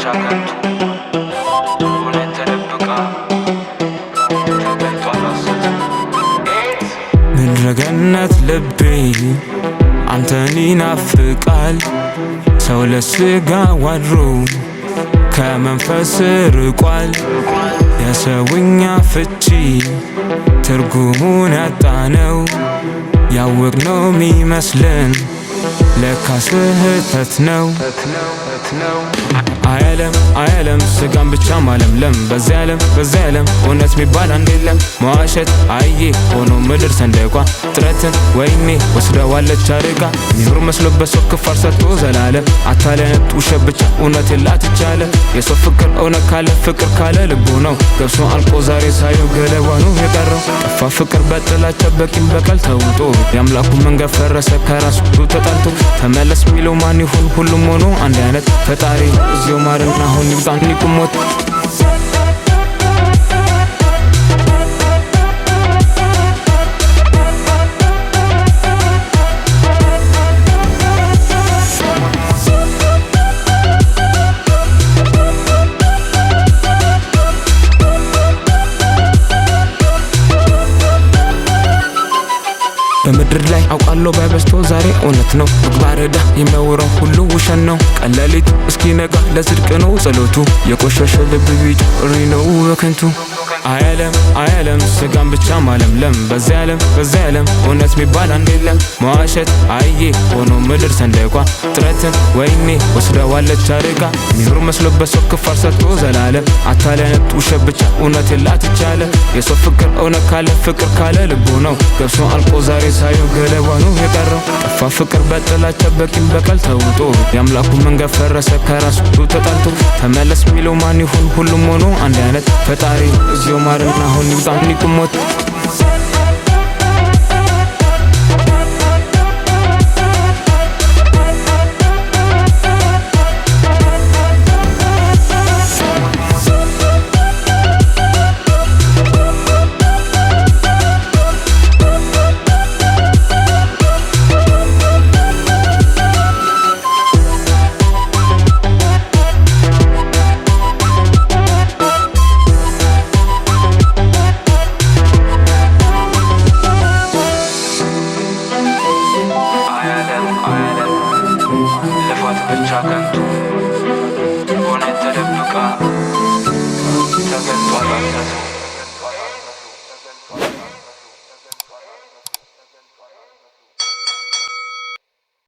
ብቻ ከንቱ እውነት ተደብቃ ተገልጧል ሐሰት ምድረገነት ልቤ አንተን ይናፍቃል ሰው ለስጋ ዋድሮ ከመንፈስ ርቋል የሰውኛ ፍቺ ትርጉሙን ያጣነው ያወቅነው ሚመስለን ለካ ስህተት ነው አያለም ስጋም ብቻ ማለምለም በዚህ ዓለም እውነት ሚባል አንድ የለም መዋሸት አየ ሆኖ ምድር ሰንደቋ ጥረትን ወይኔ ወስደዋለች አርጋ ሚኖር መስሎበት ሰው ክፋር ሰጥቶ ዘላለም አታለነት ውሸት ብቻ እውነት የላት ይቻለ የሰው ፍቅር እውነት ካለ ፍቅር ካለ ልቦ ነው ገብሶ አልቆ ዛሬ ሳየው ገለባ ነው የቀረው ጠፋ ፍቅር በጥላቻ በቂም በቀል ተውጦ የአምላኩ መንገድ ፈረሰ ከራሱ ተጣልቶ ተመለስ ሚለው ማን ይሁን ሁሉም ሆኖ አንድ አይነት ፈጣሪ እዚው ማርና አሁን ይብቃን ይቁሞት በምድር ላይ አውቃለሁ ባይበስቶ ዛሬ እውነት ነው ምግባር ዕዳ የሚያወራው ሁሉ ውሸት ነው ቀለሊቱ እስኪነጋ ለጽድቅ ነው ጸሎቱ የቆሸሸ ልብ ቢጮሪ ነው በከንቱ አያለም ስጋም ብቻ ማለምለም በዚህ ዓለም እውነት ሚባል አንድ የለም መዋሸት አየ ሆኖ ምድር ሰንደቋ ጥረትን ወይኔ ወስደዋለች አርጋ ሚኖር መስሎበት ሰው ክፋር ሰጥቶ ዘላለም አታለነት ውሸት ብቻ እውነት የላት ይቻለ የሰው ፍቅር እውነት ካለ ፍቅር ካለ ልቦ ነው ገብሶ አልቆ ዛሬ ሳየው ገለባ ነው የቀረው ጠፋ ፍቅር በጥላቻ በቂም በቀል ተውጦ የአምላኩ መንገድ ፈረሰ ከራሱ ተጣልቶ ተመለስ ሚለው ማን ይሁን ሁሉም ሆኖ አንድ አይነት ፈጣሪ እዚው ማርና አሁን ይብቃን ይቁሞት ልፋት ብቻ ከንቱ እውነት ተደብቃ